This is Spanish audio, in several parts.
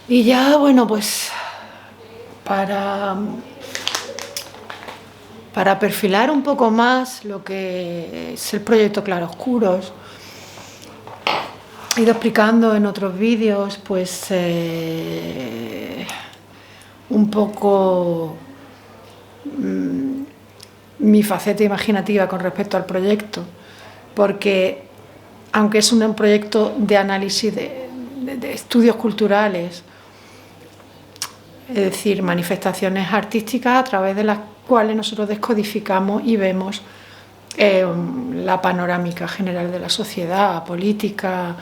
Y ya, bueno, pues para, para perfilar un poco más lo que es el proyecto Claroscuros, he ido explicando en otros vídeos, pues un poco mi faceta imaginativa con respecto al proyecto, porque aunque es un proyecto de análisis de estudios culturales, es decir, manifestaciones artísticas a través de las cuales nosotros descodificamos y vemos la panorámica general de la sociedad, política,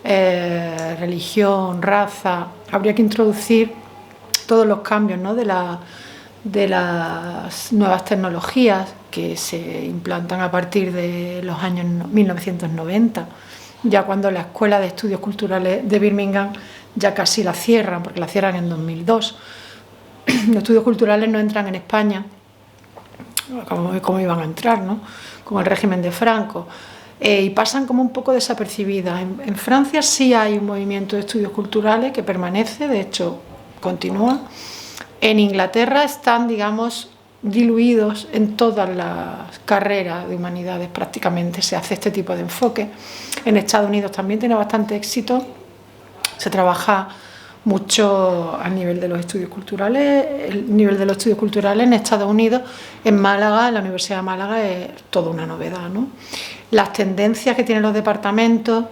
religión, raza. Habría que introducir todos los cambios, ¿no?, de las nuevas tecnologías que se implantan a partir de los años 1990, ya cuando la Escuela de Estudios Culturales de Birmingham ya casi la cierran, porque la cierran en 2002. Los estudios culturales no entran en España, como iban a entrar, ¿no?, con el régimen de Franco, y pasan como un poco desapercibidas. En Francia sí hay un movimiento de estudios culturales que permanece, de hecho continúa. En Inglaterra están, digamos, diluidos en todas las carreras de humanidades, prácticamente se hace este tipo de enfoque. En Estados Unidos también tiene bastante éxito, se trabaja mucho a nivel de los estudios culturales. El nivel de los estudios culturales en Estados Unidos, en Málaga, en la Universidad de Málaga, es toda una novedad, ¿no? Las tendencias que tienen los departamentos,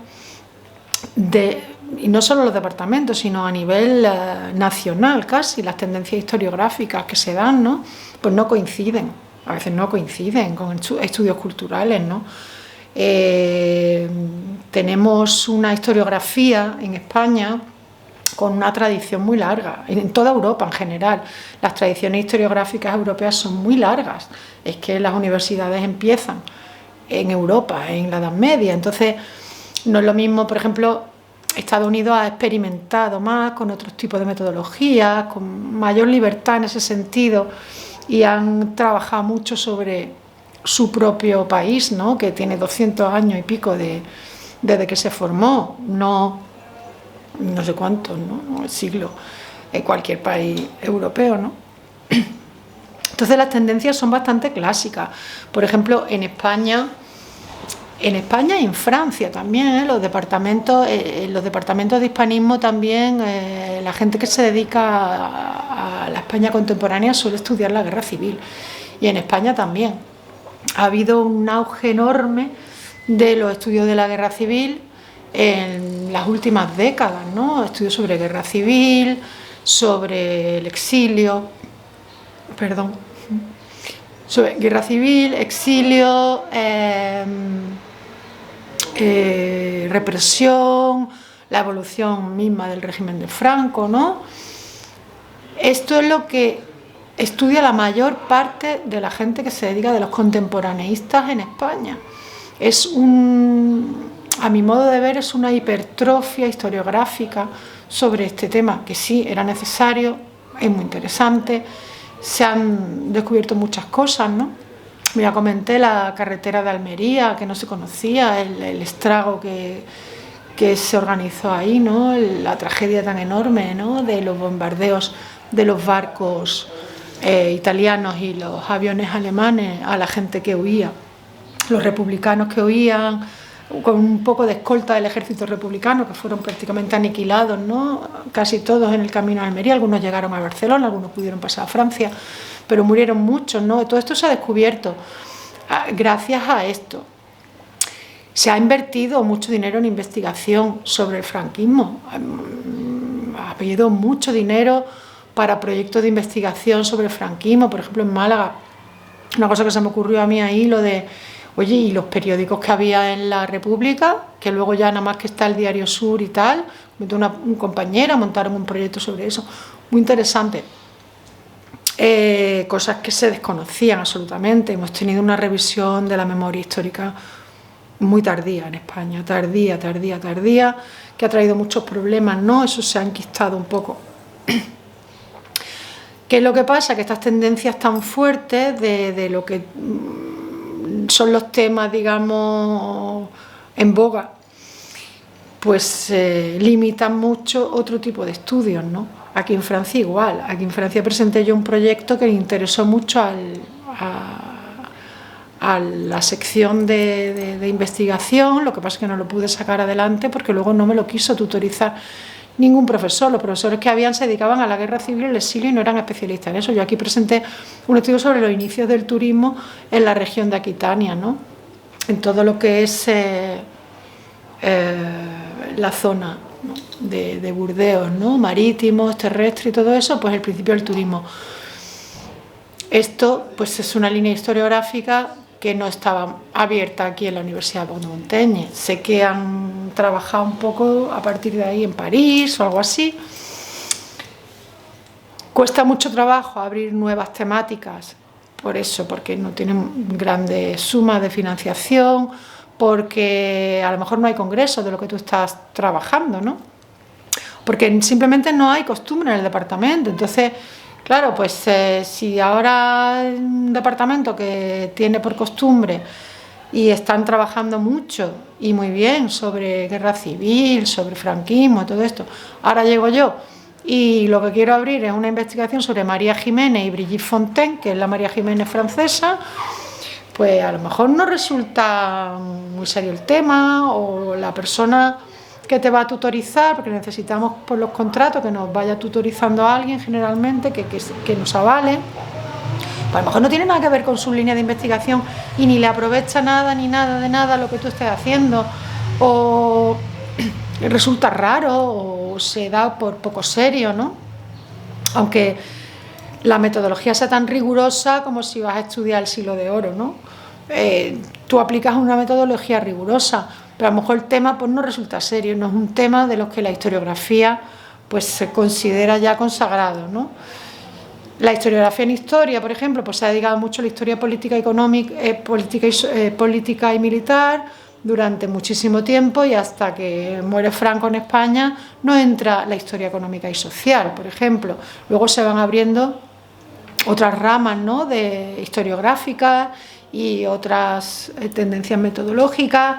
y no solo los departamentos, sino a nivel nacional casi, las tendencias historiográficas que se dan, ¿no?, pues no coinciden, a veces no coinciden con estudios culturales, ¿no? Tenemos una historiografía en España con una tradición muy larga, en toda Europa en general. Las tradiciones historiográficas europeas son muy largas, es que las universidades empiezan en Europa, en la Edad Media, entonces no es lo mismo. Por ejemplo, Estados Unidos ha experimentado más con otros tipos de metodologías, con mayor libertad en ese sentido, y han trabajado mucho sobre su propio país, ¿no?, que tiene 200 años y pico desde que se formó, no sé cuántos, ¿no?, el siglo, en cualquier país europeo, ¿no? Entonces las tendencias son bastante clásicas. Por ejemplo, en España y en Francia también, los departamentos de hispanismo también, la gente que se dedica a la España contemporánea suele estudiar la guerra civil, y en España también ha habido un auge enorme de los estudios de la guerra civil en las últimas décadas, ¿no? Estudios sobre guerra civil, sobre el exilio, sobre guerra civil, exilio, represión, la evolución misma del régimen de Franco, ¿no? Esto es lo que estudia la mayor parte de la gente que se dedica, de los contemporaneístas en España. A mi modo de ver, es una hipertrofia historiográfica sobre este tema, que sí era necesario, es muy interesante, se han descubierto muchas cosas, ¿no? Ya comenté la carretera de Almería, que no se conocía, el estrago que se organizó ahí, ¿no?, la tragedia tan enorme, ¿no?, de los bombardeos de los barcos italianos y los aviones alemanes a la gente que huía, los republicanos que huían, con un poco de escolta del ejército republicano, que fueron prácticamente aniquilados, ¿no?, casi todos en el camino a Almería. Algunos llegaron a Barcelona, algunos pudieron pasar a Francia, pero murieron muchos, ¿no? Todo esto se ha descubierto gracias a esto. Se ha invertido mucho dinero en investigación sobre el franquismo, ha habido mucho dinero para proyectos de investigación sobre el franquismo. Por ejemplo, en Málaga, una cosa que se me ocurrió a mí ahí, lo de, oye, y los periódicos que había en la República, que luego ya nada más que está el Diario Sur y tal, una compañera montaron un proyecto sobre eso, muy interesante. Cosas que se desconocían absolutamente. Hemos tenido una revisión de la memoria histórica muy tardía en España, tardía, que ha traído muchos problemas, ¿no? Eso se ha enquistado un poco. ¿Qué es lo que pasa? Que estas tendencias tan fuertes de lo que son los temas, digamos, en boga, pues limitan mucho otro tipo de estudios, ¿no? Aquí en Francia igual. Aquí en Francia presenté yo un proyecto que le interesó mucho a la sección de investigación, lo que pasa es que no lo pude sacar adelante porque luego no me lo quiso tutorizar ningún profesor. Los profesores que habían se dedicaban a la guerra civil, el exilio, y no eran especialistas en eso. Yo aquí presenté un estudio sobre los inicios del turismo en la región de Aquitania, ¿no? En todo lo que es la zona, ¿no?, de Burdeos, ¿no?, marítimos, terrestres y todo eso, pues el principio del turismo. Esto pues es una línea historiográfica que no estaba abierta aquí en la Universidad de Montaigne. Sé que han trabajado un poco a partir de ahí en París o algo así. Cuesta mucho trabajo abrir nuevas temáticas, por eso, porque no tienen grandes sumas de financiación, porque a lo mejor no hay congresos de lo que tú estás trabajando, ¿no? Porque simplemente no hay costumbre en el departamento. Entonces, claro, pues si ahora un departamento que tiene por costumbre y están trabajando mucho y muy bien sobre guerra civil, sobre franquismo, todo esto, ahora llego yo y lo que quiero abrir es una investigación sobre María Jiménez y Brigitte Fontaine, que es la María Jiménez francesa, pues a lo mejor no resulta muy serio el tema, o la persona que te va a tutorizar, porque necesitamos por los contratos que nos vaya tutorizando a alguien generalmente, que nos avale, pues a lo mejor no tiene nada que ver con su línea de investigación y ni le aprovecha nada ni nada de nada lo que tú estés haciendo, o resulta raro o se da por poco serio, ¿no? Aunque la metodología sea tan rigurosa como si vas a estudiar el Siglo de Oro, ¿no? Tú aplicas una metodología rigurosa, pero a lo mejor el tema pues no resulta serio, no es un tema de los que la historiografía pues se considera ya consagrado, ¿no? La historiografía en historia, por ejemplo, pues se ha dedicado mucho a la historia política, económica, política y militar durante muchísimo tiempo, y hasta que muere Franco en España no entra la historia económica y social, por ejemplo. Luego se van abriendo otras ramas, ¿no?, de historiográficas y otras tendencias metodológicas,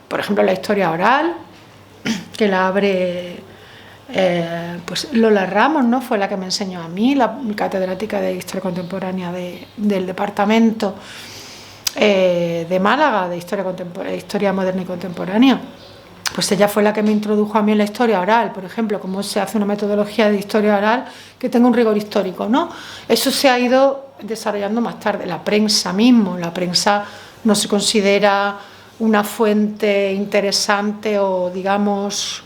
por ejemplo la historia oral, que la abre pues Lola Ramos, ¿no?, fue la que me enseñó a mí, la catedrática de Historia Contemporánea del departamento de Málaga, de Historia Moderna y Contemporánea. Pues ella fue la que me introdujo a mí en la historia oral, por ejemplo, cómo se hace una metodología de historia oral que tenga un rigor histórico, ¿no? Eso se ha ido desarrollando más tarde. La prensa mismo, la prensa no se considera una fuente interesante o, digamos,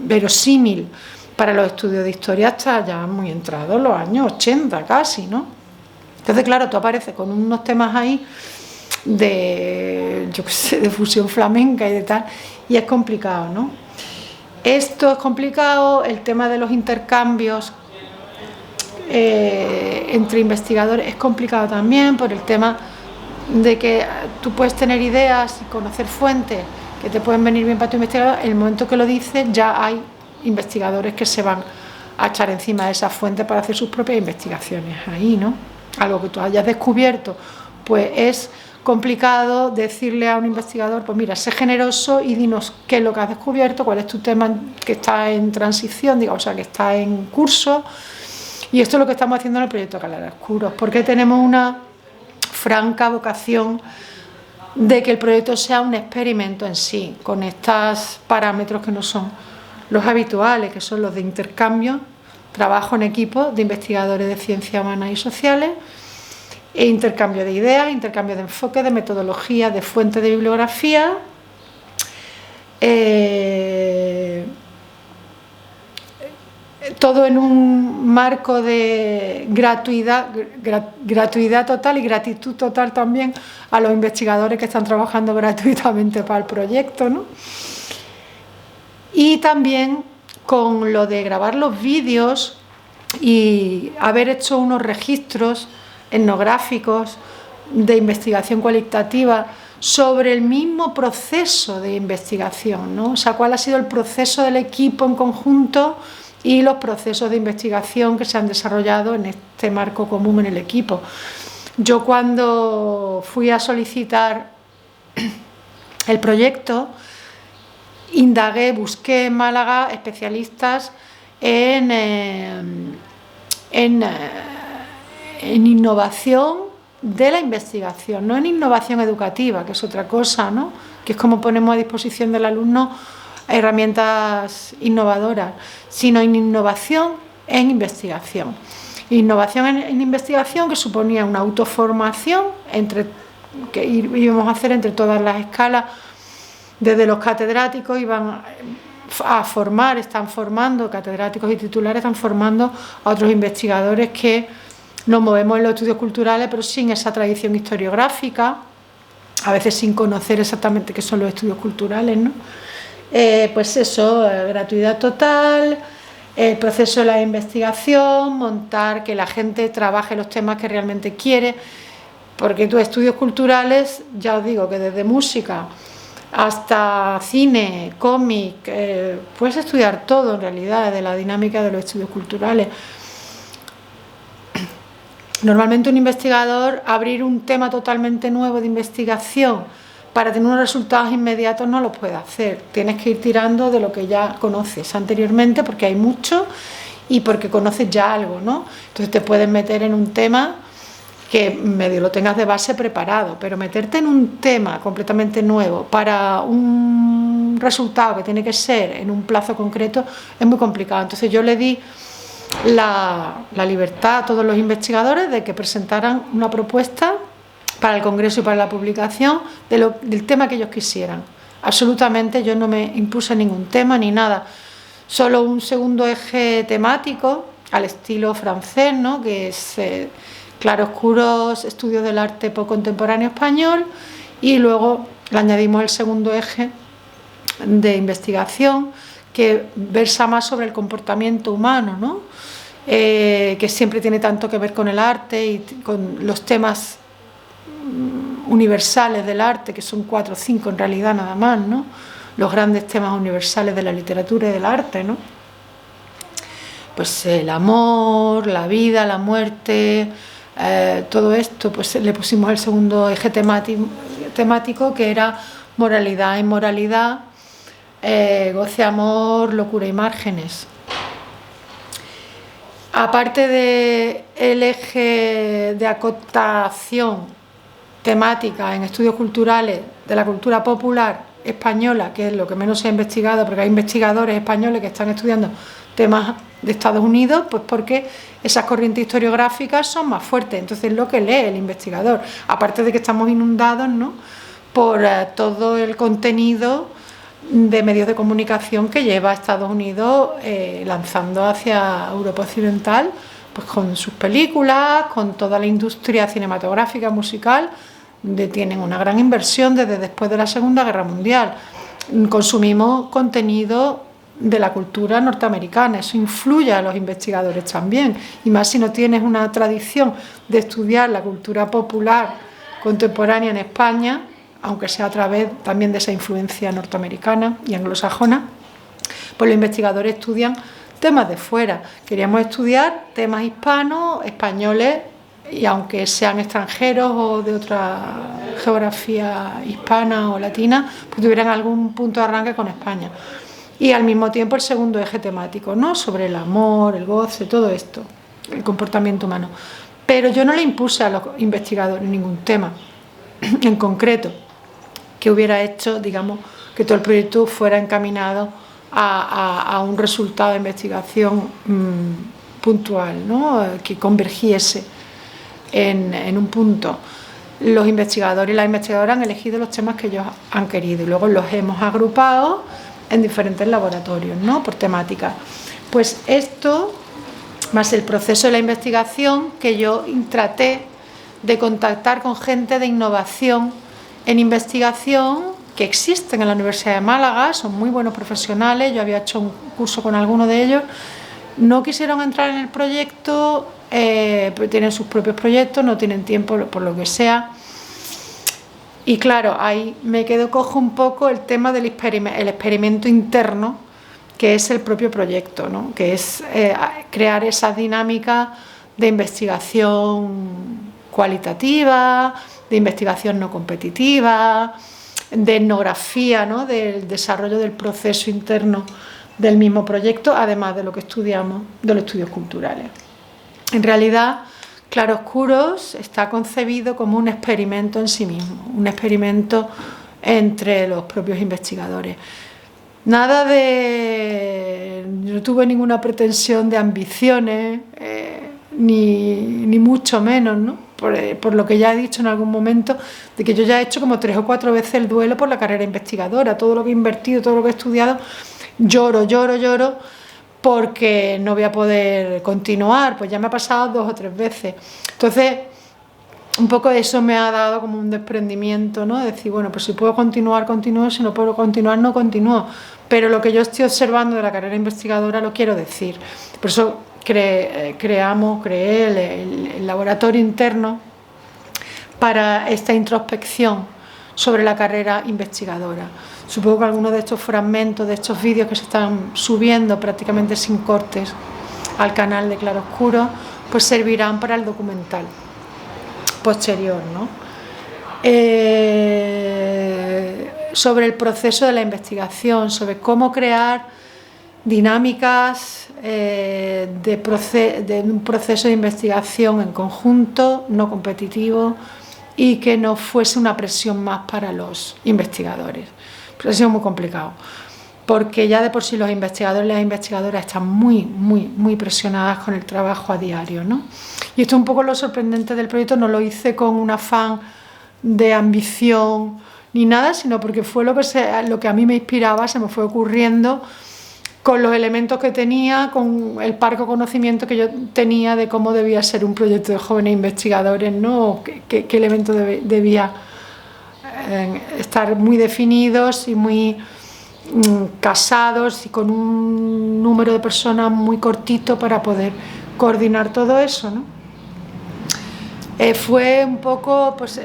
verosímil para los estudios de historia hasta ya muy entrados los años 80 casi, ¿no? Entonces, claro, tú apareces con unos temas ahí de, yo qué sé, de fusión flamenca y de tal, y es complicado, ¿no? Esto es complicado, el tema de los intercambios entre investigadores es complicado también, por el tema de que tú puedes tener ideas y conocer fuentes que te pueden venir bien para tu investigador. En el momento que lo dices, ya hay investigadores que se van a echar encima de esa fuente para hacer sus propias investigaciones ahí, ¿no? Algo que tú hayas descubierto, pues es complicado decirle a un investigador, pues mira, sé generoso y dinos qué es lo que has descubierto, cuál es tu tema que está en transición, digamos, o sea, que está en curso. Y esto es lo que estamos haciendo en el proyecto Claroscuros, porque tenemos una franca vocación de que el proyecto sea un experimento en sí, con estos parámetros que no son los habituales, que son los de intercambio, trabajo en equipo de investigadores de ciencias humanas y sociales, e intercambio de ideas, intercambio de enfoque, de metodología, de fuentes de bibliografía, todo en un marco de gratuidad total y gratitud total también a los investigadores que están trabajando gratuitamente para el proyecto, ¿no? Y también con lo de grabar los vídeos y haber hecho unos registros etnográficos de investigación cualitativa sobre el mismo proceso de investigación, ¿no? O sea, cuál ha sido el proceso del equipo en conjunto y los procesos de investigación que se han desarrollado en este marco común en el equipo. Yo cuando fui a solicitar el proyecto, indagué, busqué en Málaga especialistas en innovación de la investigación, no en innovación educativa, que es otra cosa, ¿no? Que es como ponemos a disposición del alumno herramientas innovadoras, sino en innovación en investigación. Innovación en investigación que suponía una autoformación que íbamos a hacer entre todas las escalas. Desde los catedráticos iban a formar, están formando, catedráticos y titulares están formando a otros investigadores que nos movemos en los estudios culturales, pero sin esa tradición historiográfica, a veces sin conocer exactamente qué son los estudios culturales, ¿no? Pues eso, gratuidad total, el proceso de la investigación, montar que la gente trabaje los temas que realmente quiere, porque tus estudios culturales, ya os digo que desde música hasta cine, cómic, puedes estudiar todo en realidad de la dinámica de los estudios culturales. Normalmente un investigador, abrir un tema totalmente nuevo de investigación para tener unos resultados inmediatos no lo puede hacer. Tienes que ir tirando de lo que ya conoces anteriormente, porque hay mucho y porque conoces ya algo, ¿no? Entonces te puedes meter en un tema que medio lo tengas de base preparado, pero meterte en un tema completamente nuevo para un resultado que tiene que ser en un plazo concreto es muy complicado. Entonces yo le di la libertad a todos los investigadores de que presentaran una propuesta para el congreso y para la publicación del tema que ellos quisieran. Absolutamente yo no me impuse ningún tema ni nada, solo un segundo eje temático al estilo francés, ¿no? Que es claroscuros, estudios del arte contemporáneo español, y luego le añadimos el segundo eje de investigación que versa más sobre el comportamiento humano, ¿no? Que siempre tiene tanto que ver con el arte y con los temas universales del arte, que son 4 o 5 en realidad nada más, ¿no? Los grandes temas universales de la literatura y del arte, ¿no? Pues el amor, la vida, la muerte, todo esto, pues le pusimos el segundo eje temático que era moralidad, inmoralidad, goce, amor, locura y márgenes. Aparte del eje de acotación temática en estudios culturales de la cultura popular española, que es lo que menos se ha investigado, porque hay investigadores españoles que están estudiando temas de Estados Unidos, pues porque esas corrientes historiográficas son más fuertes. Entonces lo que lee el investigador, aparte de que estamos inundados, ¿no?, por todo el contenido de medios de comunicación que lleva a Estados Unidos lanzando hacia Europa Occidental, pues con sus películas, con toda la industria cinematográfica, musical, tienen una gran inversión desde después de la Segunda Guerra Mundial. Consumimos contenido de la cultura norteamericana, eso influye a los investigadores también, y más si no tienes una tradición de estudiar la cultura popular contemporánea en España, aunque sea a través también de esa influencia norteamericana y anglosajona, pues los investigadores estudian temas de fuera. Queríamos estudiar temas hispanos, españoles, y aunque sean extranjeros o de otra geografía hispana o latina, pues tuvieran algún punto de arranque con España. Y al mismo tiempo el segundo eje temático, ¿no?, sobre el amor, el goce, todo esto, el comportamiento humano. Pero yo no le impuse a los investigadores ningún tema en concreto que hubiera hecho, digamos, que todo el proyecto fuera encaminado a un resultado de investigación puntual, ¿no?, que convergiese en un punto. Los investigadores y las investigadoras han elegido los temas que ellos han querido y luego los hemos agrupado en diferentes laboratorios, ¿no?, por temática. Pues esto, más el proceso de la investigación, que yo traté de contactar con gente de innovación en investigación que existen en la Universidad de Málaga, son muy buenos profesionales, yo había hecho un curso con alguno de ellos, no quisieron entrar en el proyecto, tienen sus propios proyectos, no tienen tiempo por lo que sea. Y claro, ahí me quedo cojo un poco el tema del experimento interno, que es el propio proyecto, ¿no?, que es crear esa dinámica de investigación cualitativa, de investigación no competitiva, de etnografía, ¿no? Del desarrollo del proceso interno del mismo proyecto, además de lo que estudiamos, de los estudios culturales. En realidad, Claroscuros está concebido como un experimento en sí mismo, un experimento entre los propios investigadores. Nada de... no tuve ninguna pretensión de ambiciones, ni mucho menos, ¿no? Por lo que ya he dicho en algún momento, de que yo ya he hecho como 3 o 4 veces el duelo por la carrera investigadora, todo lo que he invertido, todo lo que he estudiado, lloro, porque no voy a poder continuar, pues ya me ha pasado 2 o 3 veces. Entonces, un poco eso me ha dado como un desprendimiento, ¿no? De decir, bueno, pues si puedo continuar, continúo, si no puedo continuar, no continúo. Pero lo que yo estoy observando de la carrera investigadora lo quiero decir. Por eso creé el laboratorio interno para esta introspección sobre la carrera investigadora. Supongo que algunos de estos fragmentos, de estos vídeos que se están subiendo prácticamente sin cortes al canal de Claroscuro, pues servirán para el documental posterior, ¿no? Sobre el proceso de la investigación, sobre cómo crear dinámicas de un proceso de investigación en conjunto, no competitivo, y que no fuese una presión más para los investigadores. Pues ha sido muy complicado, porque ya de por sí los investigadores y las investigadoras están muy presionadas con el trabajo a diario, ¿no? Y esto es un poco lo sorprendente del proyecto. No lo hice con un afán de ambición ni nada, sino porque fue lo que a mí me inspiraba, se me fue ocurriendo con los elementos que tenía, con el parco conocimiento que yo tenía de cómo debía ser un proyecto de jóvenes investigadores, ¿no? ¿Qué elementos debía estar muy definidos y muy casados y con un número de personas muy cortito para poder coordinar todo eso, ¿no? Fue un poco, pues,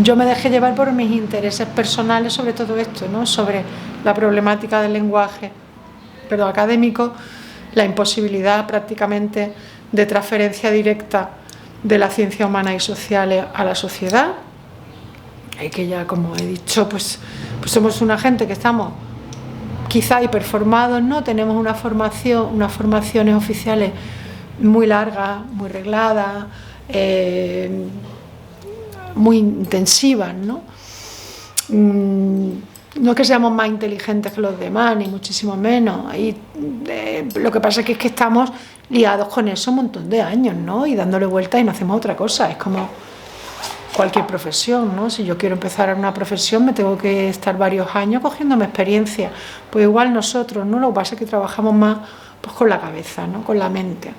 yo me dejé llevar por mis intereses personales sobre todo esto, ¿no? Sobre la problemática del lenguaje, pero académico, la imposibilidad prácticamente de transferencia directa de las ciencias humanas y sociales a la sociedad, y que ya, como he dicho, pues somos una gente que estamos quizá hiperformados, ¿no? Tenemos unas formaciones oficiales muy largas, muy regladas, muy intensivas, ¿no? No es que seamos más inteligentes que los demás, ni muchísimo menos. Y, lo que pasa es que estamos liados con eso un montón de años, ¿no? Y dándole vueltas y no hacemos otra cosa. Es como cualquier profesión, ¿no? Si yo quiero empezar una profesión, me tengo que estar varios años cogiéndome experiencia. Pues igual nosotros, ¿no? Lo que pasa es que trabajamos más, pues, con la cabeza, ¿no? Con la mente.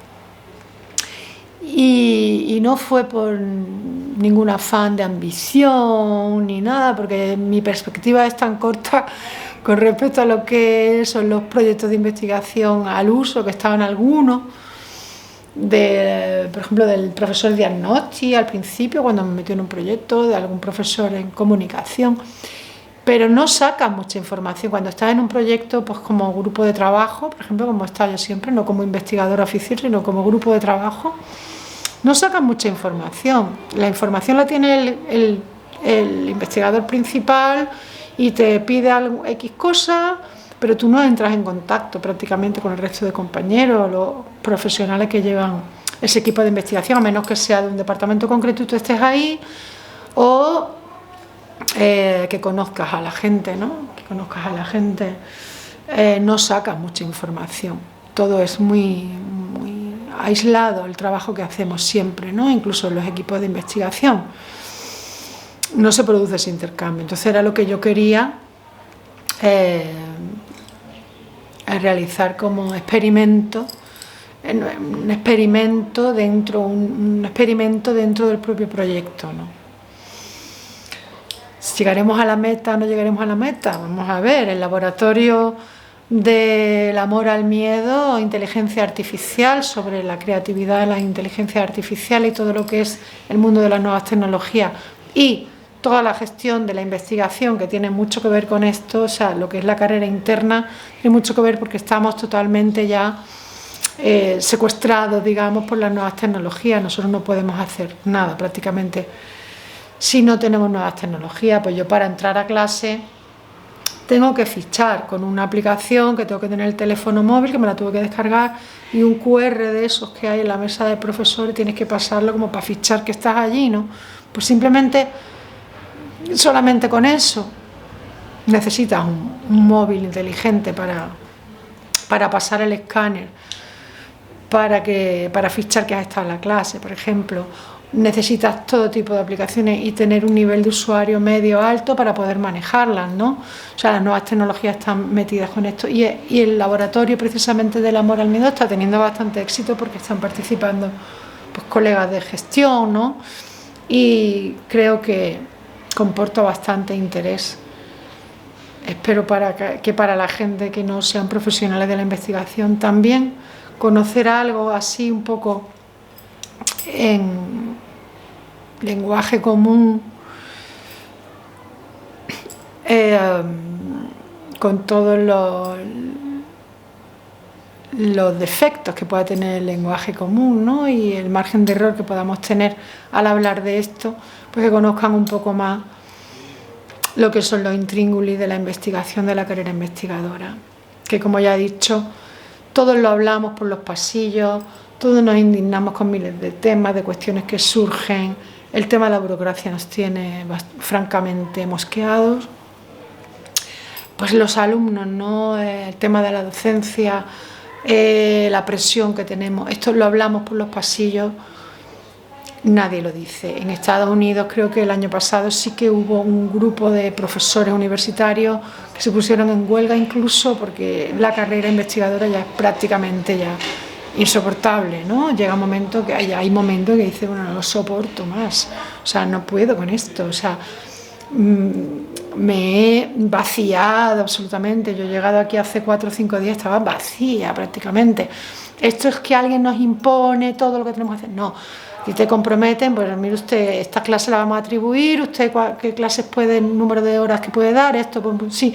Y no fue por ningún afán de ambición ni nada, porque mi perspectiva es tan corta con respecto a lo que son los proyectos de investigación al uso, que estaban algunos, por ejemplo, del profesor Diagnosti al principio, cuando me metió en un proyecto, de algún profesor en comunicación, pero no sacas mucha información. Cuando estás en un proyecto, pues como grupo de trabajo, por ejemplo, como he estado yo siempre, no como investigadora oficial, sino como grupo de trabajo, no sacas mucha información. La información la tiene el investigador principal y te pide algo, X cosa, pero tú no entras en contacto prácticamente con el resto de compañeros, los profesionales que llevan ese equipo de investigación, a menos que sea de un departamento concreto y tú estés ahí, o que conozcas a la gente, ¿no? Que conozcas a la gente, no sacas mucha información. Todo es muy aislado, el trabajo que hacemos siempre, ¿no? Incluso en los equipos de investigación no se produce ese intercambio. Entonces era lo que yo quería realizar como experimento, un experimento dentro del propio proyecto, ¿no? ¿Llegaremos a la meta o no llegaremos a la meta? Vamos a ver. El laboratorio del amor al miedo, inteligencia artificial, sobre la creatividad de las inteligencias artificiales y todo lo que es el mundo de las nuevas tecnologías y toda la gestión de la investigación, que tiene mucho que ver con esto, o sea, lo que es la carrera interna, tiene mucho que ver porque estamos totalmente ya secuestrados, digamos, por las nuevas tecnologías. Nosotros no podemos hacer nada prácticamente si no tenemos nuevas tecnologías. Pues yo para entrar a clase tengo que fichar con una aplicación que tengo que tener el teléfono móvil, que me la tuve que descargar, y un QR de esos que hay en la mesa del profesor, y tienes que pasarlo como para fichar que estás allí, ¿no? Pues simplemente, solamente con eso, necesitas un móvil inteligente para pasar el escáner, para fichar que has estado en la clase, por ejemplo. Necesitas todo tipo de aplicaciones y tener un nivel de usuario medio alto para poder manejarlas, ¿no? O sea, las nuevas tecnologías están metidas con esto, y el laboratorio precisamente del amor al miedo está teniendo bastante éxito porque están participando pues colegas de gestión, ¿no? Y creo que comporta bastante interés. Espero que para la gente que no sean profesionales de la investigación también conocer algo así un poco en lenguaje común, con todos los defectos que pueda tener el lenguaje común, ¿no? Y el margen de error que podamos tener al hablar de esto, pues que conozcan un poco más lo que son los intríngulis de la investigación, de la carrera investigadora, que como ya he dicho, todos lo hablamos por los pasillos, todos nos indignamos con miles de temas, de cuestiones que surgen. El tema de la burocracia nos tiene francamente mosqueados. Pues los alumnos, ¿no? El tema de la docencia, la presión que tenemos, esto lo hablamos por los pasillos, nadie lo dice. En Estados Unidos creo que el año pasado sí que hubo un grupo de profesores universitarios que se pusieron en huelga incluso porque la carrera investigadora ya es prácticamente ya insoportable, ¿no? Llega un momento que hay momentos que dice, bueno, no lo soporto más, o sea, no puedo con esto, o sea, me he vaciado absolutamente. Yo he llegado aquí hace 4 o 5 días, estaba vacía prácticamente. Esto es que alguien nos impone todo lo que tenemos que hacer, no. Y te comprometen, pues mire usted, esta clase la vamos a atribuir, usted qué clases puede, el número de horas que puede dar, esto, pues, sí.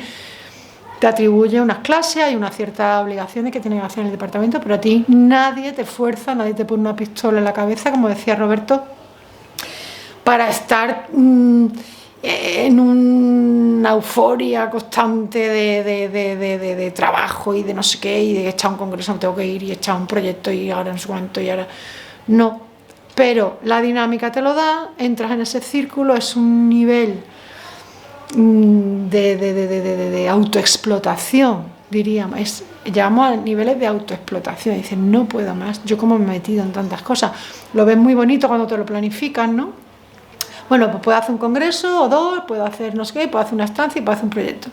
Te atribuye unas clases, hay unas ciertas obligaciones que tiene que hacer en el departamento, pero a ti nadie te fuerza, nadie te pone una pistola en la cabeza, como decía Roberto, para estar en una euforia constante de trabajo y de no sé qué, y de echar un congreso, me tengo que ir, y echar un proyecto, y ahora no sé cuánto, y ahora no. Pero la dinámica te lo da, entras en ese círculo, es un nivel de autoexplotación, diríamos, llegamos a niveles de autoexplotación, y dices, no puedo más, yo como me he metido en tantas cosas. Lo ves muy bonito cuando te lo planificas, ¿no? Bueno, pues puedo hacer un congreso o 2, puedo hacer no sé qué, puedo hacer una estancia y puedo hacer un proyecto.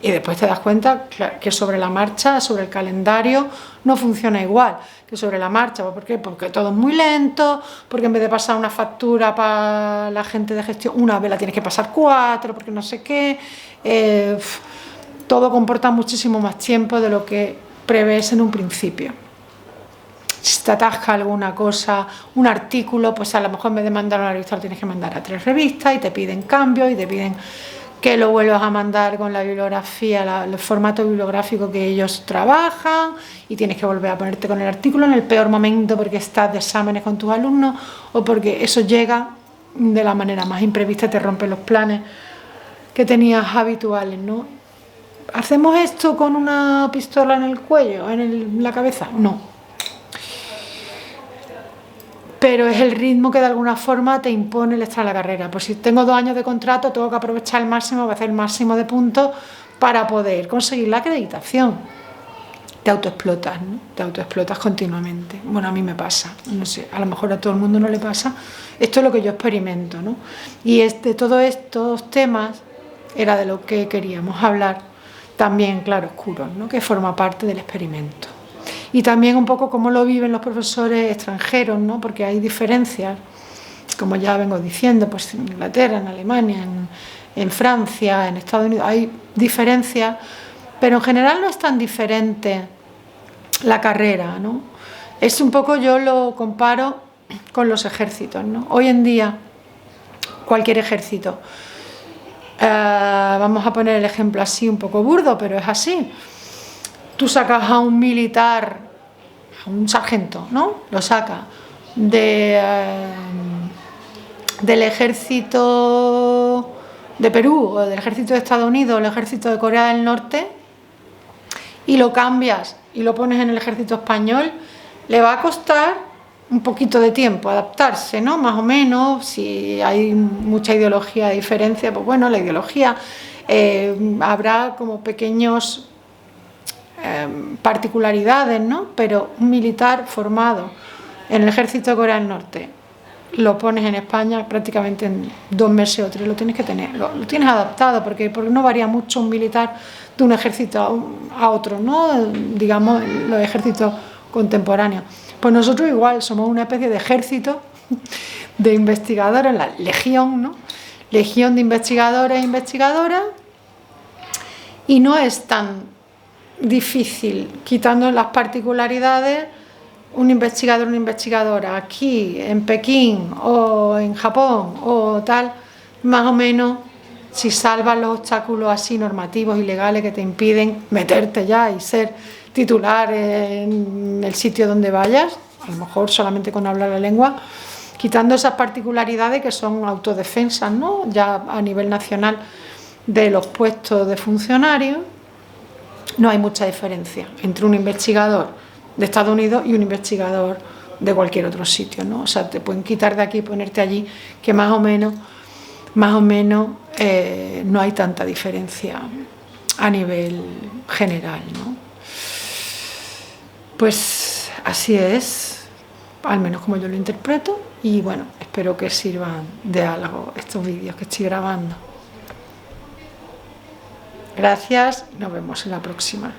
Y después te das cuenta que sobre la marcha, sobre el calendario, no funciona igual que sobre la marcha. ¿Por qué? Porque todo es muy lento, porque en vez de pasar una factura para la gente de gestión, una vez la tienes que pasar 4, porque no sé qué. Todo comporta muchísimo más tiempo de lo que prevés en un principio. Si te atasca alguna cosa, un artículo, pues a lo mejor en vez de mandar a una revista lo tienes que mandar a 3 revistas, y te piden cambios y te piden que lo vuelvas a mandar con la bibliografía, el formato bibliográfico que ellos trabajan, y tienes que volver a ponerte con el artículo en el peor momento porque estás de exámenes con tus alumnos, o porque eso llega de la manera más imprevista y te rompe los planes que tenías habituales, ¿no? ¿Hacemos esto con una pistola en el cuello, en la cabeza? No. Pero es el ritmo que de alguna forma te impone el estar en la carrera. Pues si tengo 2 años de contrato, tengo que aprovechar el máximo, voy a hacer el máximo de puntos para poder conseguir la acreditación. Te autoexplotas, ¿no? Te autoexplotas continuamente. Bueno, a mí me pasa, no sé, a lo mejor a todo el mundo no le pasa. Esto es lo que yo experimento, ¿no? Y de todos estos temas era de lo que queríamos hablar, también claroscuros, ¿no? Que forma parte del experimento. Y también un poco cómo lo viven los profesores extranjeros, ¿no? Porque hay diferencias, como ya vengo diciendo, pues en Inglaterra, en Alemania, en Francia, en Estados Unidos, hay diferencias, pero en general no es tan diferente la carrera, ¿no? Es un poco, yo lo comparo con los ejércitos, ¿no? Hoy en día, cualquier ejército, vamos a poner el ejemplo así un poco burdo, pero es así. Tú sacas a un militar, a un sargento, ¿no? Lo sacas de del ejército de Perú o del ejército de Estados Unidos o el ejército de Corea del Norte y lo cambias y lo pones en el ejército español, le va a costar un poquito de tiempo adaptarse, ¿no? Más o menos. Si hay mucha ideología de diferencia, pues bueno, la ideología, habrá como pequeños particularidades, ¿no? Pero un militar formado en el ejército de Corea del Norte, lo pones en España prácticamente en 2 meses o 3, lo tienes que tener, lo tienes adaptado, porque no varía mucho un militar de un ejército a otro, ¿no? Digamos, los ejércitos contemporáneos. Pues nosotros igual somos una especie de ejército de investigadores, la legión, ¿no? Legión de investigadores e investigadoras, y no es tan difícil, quitando las particularidades, un investigador o una investigadora aquí en Pekín o en Japón o tal, más o menos, si salvas los obstáculos así normativos y legales que te impiden meterte ya y ser titular en el sitio donde vayas, a lo mejor solamente con hablar la lengua, quitando esas particularidades que son autodefensas, ¿no? Ya a nivel nacional de los puestos de funcionarios, no hay mucha diferencia entre un investigador de Estados Unidos y un investigador de cualquier otro sitio, ¿no? O sea, te pueden quitar de aquí y ponerte allí, que más o menos no hay tanta diferencia a nivel general, ¿no? Pues así es, al menos como yo lo interpreto, y bueno, espero que sirvan de algo estos vídeos que estoy grabando. Gracias y nos vemos en la próxima.